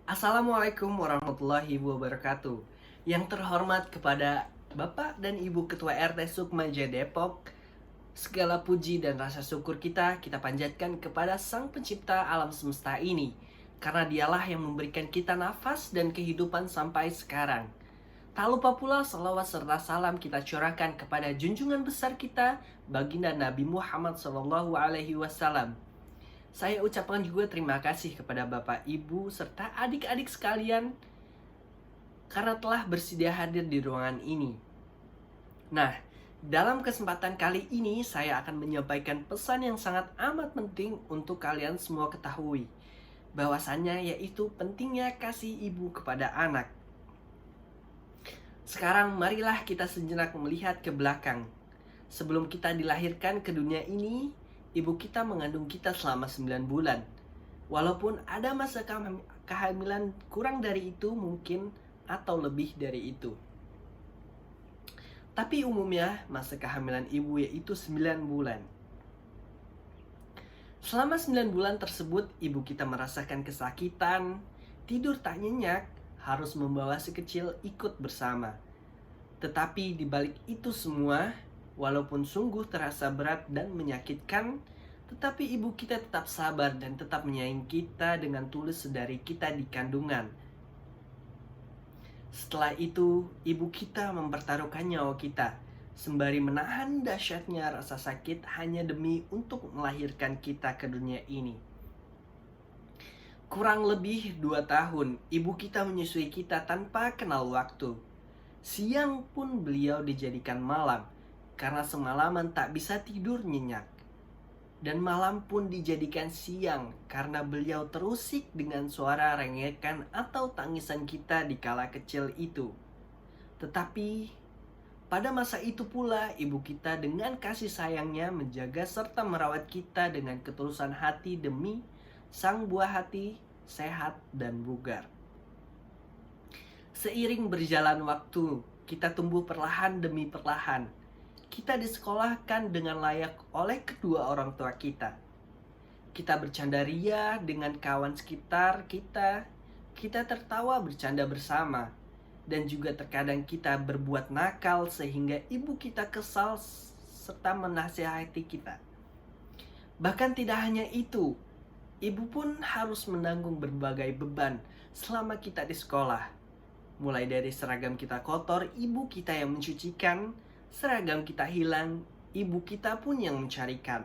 Assalamualaikum warahmatullahi wabarakatuh. Yang terhormat kepada Bapak dan Ibu Ketua RT Sukmaja Depok, segala puji dan rasa syukur kita panjatkan kepada Sang Pencipta alam semesta ini. Karena dialah yang memberikan kita nafas dan kehidupan sampai sekarang. Tak lupa pula salawat serta salam kita curahkan kepada junjungan besar kita, Baginda Nabi Muhammad SAW. Saya ucapkan juga terima kasih kepada Bapak, Ibu, serta adik-adik sekalian karena telah bersedia hadir di ruangan ini. Nah, dalam kesempatan kali ini saya akan menyampaikan pesan yang sangat amat penting untuk kalian semua ketahui. Bahwasannya yaitu pentingnya kasih ibu kepada anak. Sekarang marilah kita sejenak melihat ke belakang. Sebelum kita dilahirkan ke dunia ini, ibu kita mengandung kita selama 9 bulan. Walaupun ada masa kehamilan kurang dari itu mungkin atau lebih dari itu. Tapi umumnya masa kehamilan ibu yaitu 9 bulan. Selama 9 bulan tersebut ibu kita merasakan kesakitan, tidur tak nyenyak, harus membawa si kecil ikut bersama. Tetapi di balik itu semua, walaupun sungguh terasa berat dan menyakitkan, tetapi ibu kita tetap sabar dan tetap menyayangi kita dengan tulus sedari kita di kandungan. Setelah itu, ibu kita mempertaruhkan nyawa kita, sembari menahan dahsyatnya rasa sakit hanya demi untuk melahirkan kita ke dunia ini. Kurang lebih 2 tahun, ibu kita menyusui kita tanpa kenal waktu. Siang pun beliau dijadikan malam, karena semalaman tak bisa tidur nyenyak. Dan malam pun dijadikan siang karena beliau terusik dengan suara rengekan atau tangisan kita di kala kecil itu. Tetapi pada masa itu pula ibu kita dengan kasih sayangnya menjaga serta merawat kita dengan ketulusan hati demi sang buah hati sehat dan bugar. Seiring berjalan waktu, kita tumbuh perlahan demi perlahan. Kita disekolahkan dengan layak oleh kedua orang tua kita. Kita bercanda ria dengan kawan sekitar kita. Kita tertawa bercanda bersama. Dan juga terkadang kita berbuat nakal sehingga ibu kita kesal serta menasihati kita. Bahkan tidak hanya itu, ibu pun harus menanggung berbagai beban selama kita di sekolah. Mulai dari seragam kita kotor, ibu kita yang mencucikan. Seragam kita hilang, ibu kita pun yang mencarikan.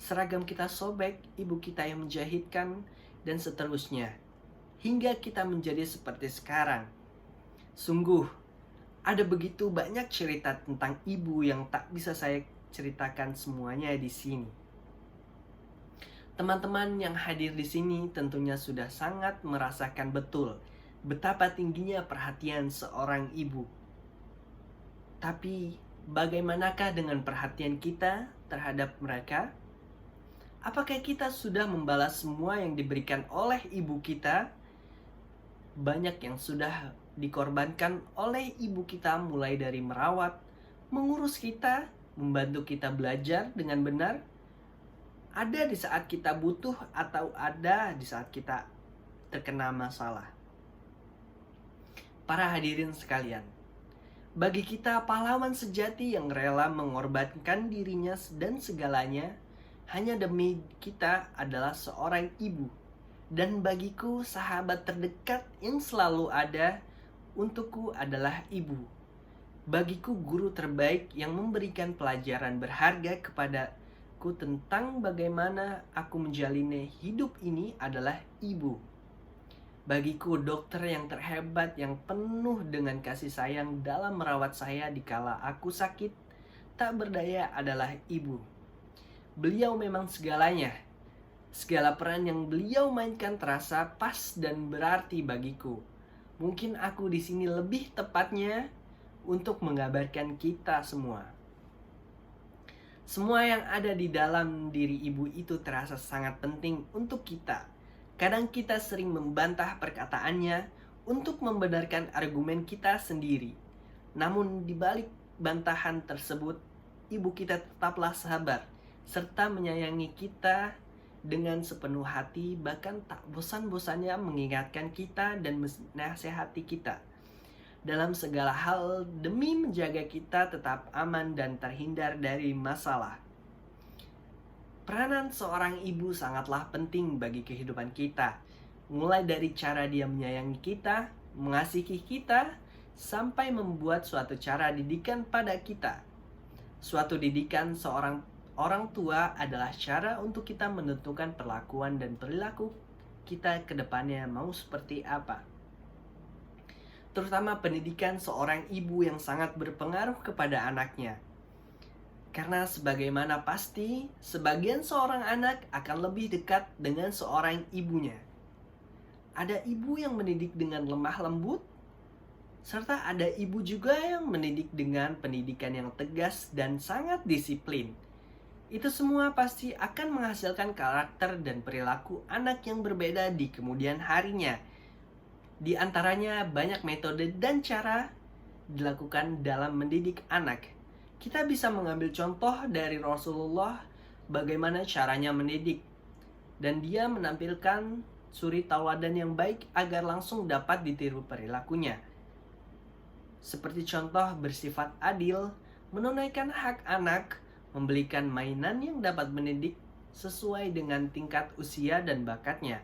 Seragam kita sobek, ibu kita yang menjahitkan, dan seterusnya. Hingga kita menjadi seperti sekarang. Sungguh, ada begitu banyak cerita tentang ibu yang tak bisa saya ceritakan semuanya di sini. Teman-teman yang hadir di sini tentunya sudah sangat merasakan betul betapa tingginya perhatian seorang ibu. Tapi bagaimanakah dengan perhatian kita terhadap mereka? Apakah kita sudah membalas semua yang diberikan oleh ibu kita? Banyak yang sudah dikorbankan oleh ibu kita, mulai dari merawat, mengurus kita, membantu kita belajar dengan benar. Ada di saat kita butuh atau ada di saat kita terkena masalah. Para hadirin sekalian, bagi kita pahlawan sejati yang rela mengorbankan dirinya dan segalanya hanya demi kita adalah seorang ibu. Dan bagiku sahabat terdekat yang selalu ada untukku adalah ibu. Bagiku guru terbaik yang memberikan pelajaran berharga kepadaku tentang bagaimana aku menjalani hidup ini adalah ibu. Bagiku dokter yang terhebat yang penuh dengan kasih sayang dalam merawat saya dikala aku sakit tak berdaya adalah ibu. Beliau memang segalanya. Segala peran yang beliau mainkan terasa pas dan berarti bagiku. Mungkin aku di sini lebih tepatnya untuk mengabarkan kita semua. Semua yang ada di dalam diri ibu itu terasa sangat penting untuk kita. Kadang kita sering membantah perkataannya untuk membenarkan argumen kita sendiri. Namun di balik bantahan tersebut, ibu kita tetaplah sabar serta menyayangi kita dengan sepenuh hati, bahkan tak bosan-bosannya mengingatkan kita dan menasehati kita dalam segala hal demi menjaga kita tetap aman dan terhindar dari masalah. Peranan seorang ibu sangatlah penting bagi kehidupan kita, mulai dari cara dia menyayangi kita, mengasihi kita, sampai membuat suatu cara didikan pada kita. Suatu didikan seorang orang tua adalah cara untuk kita menentukan perlakuan dan perilaku kita ke depannya mau seperti apa. Terutama pendidikan seorang ibu yang sangat berpengaruh kepada anaknya. Karena sebagaimana pasti, sebagian seorang anak akan lebih dekat dengan seorang ibunya. Ada ibu yang mendidik dengan lemah lembut, serta ada ibu juga yang mendidik dengan pendidikan yang tegas dan sangat disiplin. Itu semua pasti akan menghasilkan karakter dan perilaku anak yang berbeda di kemudian harinya. Di antaranya banyak metode dan cara dilakukan dalam mendidik anak. Kita bisa mengambil contoh dari Rasulullah bagaimana caranya mendidik. Dan dia menampilkan suri tauladan yang baik agar langsung dapat ditiru perilakunya. Seperti contoh bersifat adil, menunaikan hak anak, membelikan mainan yang dapat mendidik sesuai dengan tingkat usia dan bakatnya,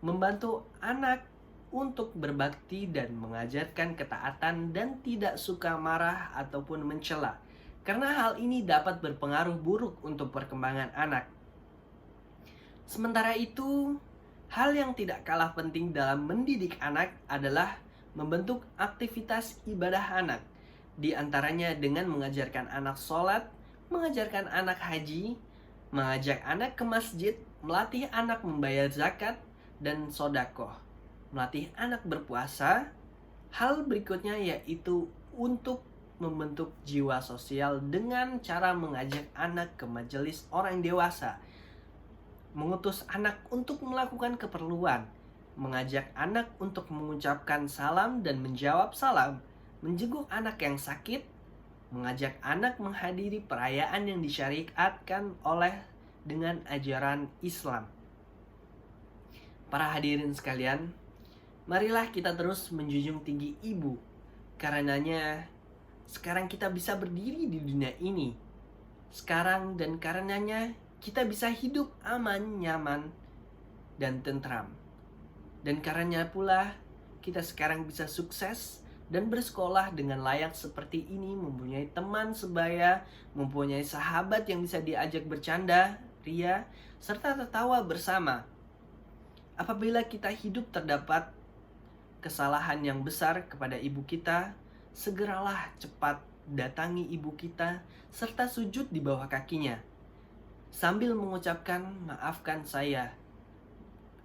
membantu anak untuk berbakti dan mengajarkan ketaatan dan tidak suka marah ataupun mencela, karena hal ini dapat berpengaruh buruk untuk perkembangan anak. Sementara itu, hal yang tidak kalah penting dalam mendidik anak adalah membentuk aktivitas ibadah anak, di antaranya dengan mengajarkan anak sholat, mengajarkan anak haji, mengajak anak ke masjid, melatih anak membayar zakat dan sodakoh, melatih anak berpuasa. Hal berikutnya yaitu untuk membentuk jiwa sosial dengan cara mengajak anak ke majelis orang dewasa, mengutus anak untuk melakukan keperluan, mengajak anak untuk mengucapkan salam dan menjawab salam, menjenguk anak yang sakit, mengajak anak menghadiri perayaan yang disyariatkan oleh dengan ajaran Islam. Para hadirin sekalian, marilah kita terus menjunjung tinggi ibu. Karenanya, sekarang kita bisa berdiri di dunia ini. Sekarang dan karenanya, kita bisa hidup aman, nyaman, dan tentram. Dan karenanya pula, kita sekarang bisa sukses dan bersekolah dengan layak seperti ini, mempunyai teman sebaya, mempunyai sahabat yang bisa diajak bercanda, ria, serta tertawa bersama. Apabila kita hidup terdapat kesalahan yang besar kepada ibu kita, segeralah cepat datangi ibu kita serta sujud di bawah kakinya, sambil mengucapkan maafkan saya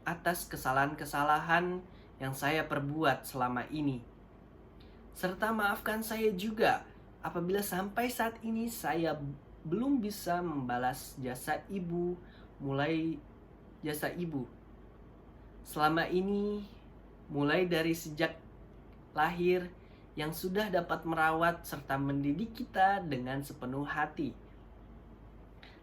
atas kesalahan-kesalahan yang saya perbuat selama ini. Serta maafkan saya juga apabila sampai saat ini saya belum bisa membalas jasa ibu, mulai jasa ibu selama ini, mulai dari sejak lahir, yang sudah dapat merawat serta mendidik kita dengan sepenuh hati.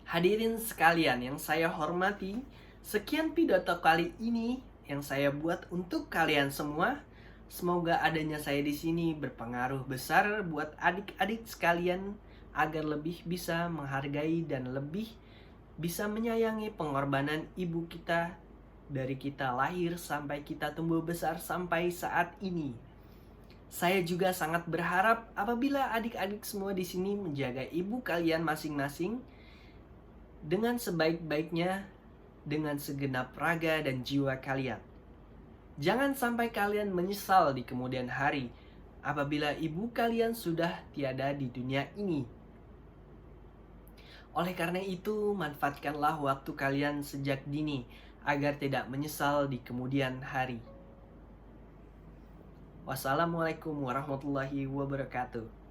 Hadirin sekalian yang saya hormati, sekian pidato kali ini yang saya buat untuk kalian semua. Semoga adanya saya di sini berpengaruh besar buat adik-adik sekalian agar lebih bisa menghargai dan lebih bisa menyayangi pengorbanan ibu kita dari kita lahir sampai kita tumbuh besar sampai saat ini. Saya juga sangat berharap apabila adik-adik semua di sini menjaga ibu kalian masing-masing dengan sebaik-baiknya, dengan segenap raga dan jiwa kalian. Jangan sampai kalian menyesal di kemudian hari apabila ibu kalian sudah tiada di dunia ini. Oleh karena itu, manfaatkanlah waktu kalian sejak dini agar tidak menyesal di kemudian hari. Wassalamualaikum warahmatullahi wabarakatuh.